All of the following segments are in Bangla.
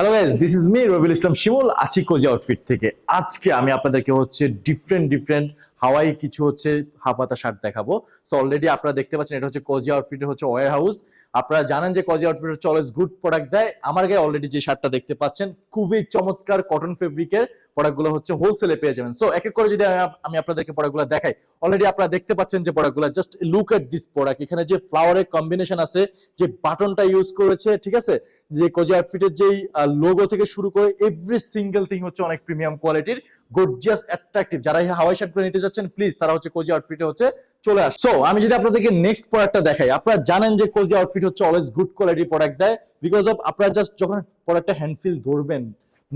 Hello guys, this is me Rabiul Islam Shimul, আছি কোজি আউটফিট থেকে। আজকে আমি আপনাদেরকে হচ্ছে ডিফারেন্ট হাওয়াই কিছু হচ্ছে হাফাতা শার্ট দেখাবো। সো অলরেডি আপনারা দেখতে পাচ্ছেন এটা হচ্ছে কোজি আউটফিটের হচ্ছে ওয়্যার হাউস। আপনারা জানেন যে কোজি আউটফিট হচ্ছে অলওয়েজ গুড প্রোডাক্ট দেয়। আমার গায়ে অলরেডি যে শার্টটা দেখতে পাচ্ছেন খুবই চমৎকার কটন ফেব্রিকের প্রোডাক্টগুলো হচ্ছে হোলসেলে পেয়ে যাবেন। সো এক এক করে যদি আমি আপনাদেরকে প্রোডাক্টগুলো দেখাই, অলরেডি আপনারা দেখতে পাচ্ছেন যে প্রোডাক্টগুলো, just look at this product. এখানে যে ফ্লাওয়ারের কম্বিনেশন আছে, যে বাটনটা ইউজ করেছে, ঠিক আছে, যে কোজি আউটফিটের যেই লোগো থেকে শুরু করে এভরি সিঙ্গেল থিং হচ্ছে অনেক প্রিমিয়াম কোয়ালিটির, গর্জিয়াস, অ্যাট্রাকটিভ। যারা এই হাওয়াই শার্টগুলো নিতে যাচ্ছেন প্লিজ তারা হচ্ছে কোজি আউটফিটে হচ্ছে চলে আসে। সো আমি যদি আপনাদেরকে নেক্সট প্রোডাক্টটা দেখাই, আপনারা জানেন যে কোজি আউটফিট হচ্ছে অলওয়েজ গুড কোয়ালিটির প্রোডাক্ট দেয়, বিকজ অফ আপনারা জাস্ট যখন প্রোডাক্টটা হ্যান্ড ফিল ধরবেন,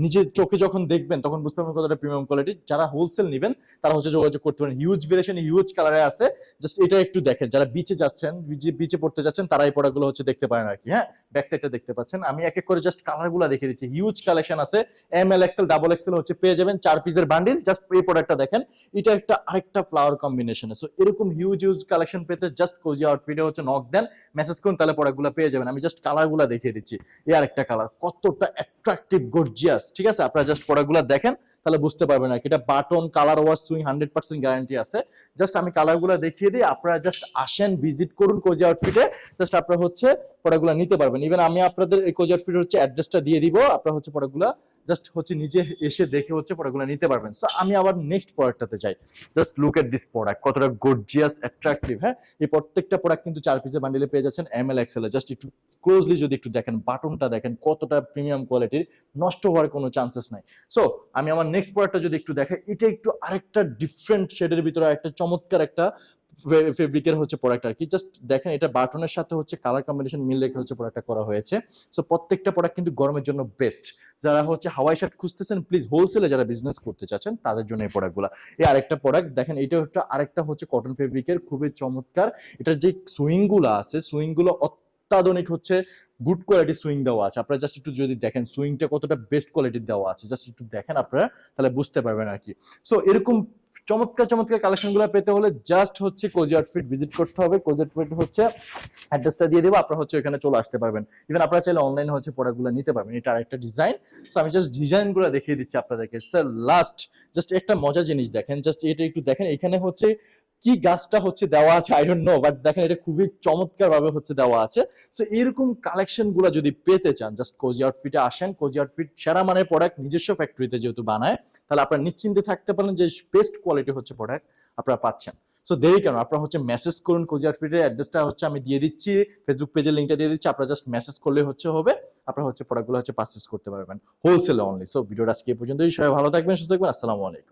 নিজের চোখে যখন দেখবেন তখন বুঝতে পারবেন কতটা প্রিমিয়াম কোয়ালিটি। যারা হোলসেল নেবেন তারা হচ্ছে যোগাযোগ করতে পারেন। হিউজ ভেরিয়েশন, হিউজ কালারে আছে। জাস্ট এটা একটু দেখেন, যারা বিচে যাচ্ছেন, বিচে পড়তে যাচ্ছেন, তারা এই প্রোডাক্টগুলো হচ্ছে দেখতে পারেন আর কি। হ্যাঁ, ব্যাক সাইডটা দেখতে পাচ্ছেন। আমি এক এক করে জাস্ট কালারগুলো দেখিয়ে দিচ্ছি। হিউজ কালেকশন আছে, M L XL double XL হচ্ছে পেয়ে যাবেন, 4 পিসের বান্ডিল। জাস্ট এই প্রোডাক্টটা দেখেন, এটা একটা আরেকটা ফ্লাওয়ার কম্বিনেশন। সো এরকম হিউজ কালেকশন পেতে জাস্ট কোজি আউটফিটে হচ্ছে নক দেন, মেসেজ করুন, তাহলে প্রোডাক্টগুলো পেয়ে যাবেন। আমি জাস্ট কালারগুলো দেখিয়ে দিচ্ছি। এই আরেকটা কালার কতটা অ্যাট্রাকটিভ, গর্জিয়াস, ঠিক আছে। আপনারা জাস্ট প্রোডাক্টগুলো দেখেন, তাহলে বুঝতে পারবেন আর কি। এটা button, colour wash, swing 100% guarantee আছে। জাস্ট আমি কালারগুলো দেখিয়ে দিই, আপনারা জাস্ট আসেন, ভিজিট করুন কোজি আউটফিটে, জাস্ট আপনারা হচ্ছে প্রোডাক্টগুলো নিতে পারবেন। ইভেন আমি আপনাদের এই কোজি আউটফিটের হচ্ছে অ্যাড্রেসটা দিয়ে দিব, আপনারা হচ্ছে প্রোডাক্টগুলো জাস্ট হচ্ছে নিজে এসে দেখে হচ্ছে প্রোডাক্টগুলো নিতে পারবেন। সো আমি আবার নেক্সট প্রোডাক্টটাতে যাই। Just look at this product, কতটা গর্জিয়াস, অ্যাট্রাকটিভ। হ্যাঁ, এই প্রত্যেকটা প্রোডাক্ট কিন্তু 4 পিসের বান্ডিলে পেয়ে যাচ্ছেন, এম এল এক্সেল। জাস্ট একটু ক্লোজলি যদি একটু দেখেন, বাটনটা দেখেন কতটা প্রিমিয়াম কোয়ালিটির, নষ্ট হওয়ার কোনো চান্সেস নাই। সো আমি আমার নেক্সট প্রোডাক্টটা যদি একটু দেখাই, এটা একটু আরেকটা ডিফারেন্ট শেডের ভিতরে একটা চমৎকার একটা ফেব্রিকের হচ্ছে প্রোডাক্ট আর কি। জাস্ট দেখেন, এটা বাটনের সাথে হচ্ছে কালার কম্বিনেশন মিল রেখে হচ্ছে প্রোডাক্টটা করা হয়েছে। সো প্রত্যেকটা প্রোডাক্ট কিন্তু গরমের জন্য বেস্ট। যারা হচ্ছে হাওয়াই শার্ট খুঁজতেছেন, প্লিজ হোলসেলে যারা বিজনেস করতে চাচ্ছেন তাদের জন্য এই প্রোডাক্টগুলো। এই আরেকটা প্রোডাক্ট দেখেন, এটা একটা আরেকটা হচ্ছে কটন ফেব্রিকের, খুবই চমৎকার। এটার যে সুইং গুলো আছে, সুইং গুলো অত্যাধুনিক হচ্ছে গুড কোয়ালিটির সুইং দেওয়া আছে। আপনারা জাস্ট একটু যদি দেখেন সুইংটা কতটা বেস্ট কোয়ালিটির দেওয়া আছে, জাস্ট একটু দেখেন আপনারা, তাহলে বুঝতে পারবেন আর কি। সো এরকম চমৎকার কালেকশন গুলো পেতে হলে জাস্ট হচ্ছে কোজি আউটফিট ভিজিট করতে হবে। কোজি আউটফিট হচ্ছে অ্যাড্রেসটা দিয়ে দেবো, আপনারা হচ্ছে এখানে চলে আসতে পারবেন। ইভেন আপনারা চাইলে অনলাইনে হচ্ছে প্রোডাক্টগুলো নিতে পারবেন। এটা আরেকটা ডিজাইন। সো আমি জাস্ট ডিজাইনগুলো দেখিয়ে দিচ্ছি আপনাদেরকে। স্যার লাস্ট জাস্ট একটা মজার জিনিস দেখেন, জাস্ট এটা একটু দেখেন, এখানে হচ্ছে কি গাছটা হচ্ছে দেওয়া আছে আই ডোন্ট নো, বাট দেখেন এটা খুবই চমৎকার ভাবে হচ্ছে দেওয়া আছে। সো এরকম কালেকশন গুলো যদি পেতে চান, জাস্ট কোজি আউটফিটে আসেন। কোজি আউটফিট সেরা মানের প্রোডাক্ট, নিজস্ব ফ্যাক্টরিতে যেহেতু বানায়, তাহলে আপনারা নিশ্চিন্তে থাকতে পারেন যে বেস্ট কোয়ালিটি হচ্ছে প্রোডাক্ট আপনারা পাচ্ছেন। সো দেরি কেন, আপনারা হচ্ছে মেসেজ করুন। কোজি আউটফিটের অ্যাড্রেসটা হচ্ছে আমি দিয়ে দিচ্ছি, ফেসবুক পেজের লিঙ্কটা দিয়ে দিচ্ছি, আপনারা জাস্ট মেসেজ করলে হচ্ছে হবে, আপনারা হচ্ছে প্রোডাক্টগুলো হচ্ছে পারচেজ করতে পারবেন হোলসেলে অনলি। সো ভিডিওটা আজকে এই পর্যন্তই। সবাই ভালো থাকবেন, সুস্থ থাকবেন। আসসালামু আলাইকুম।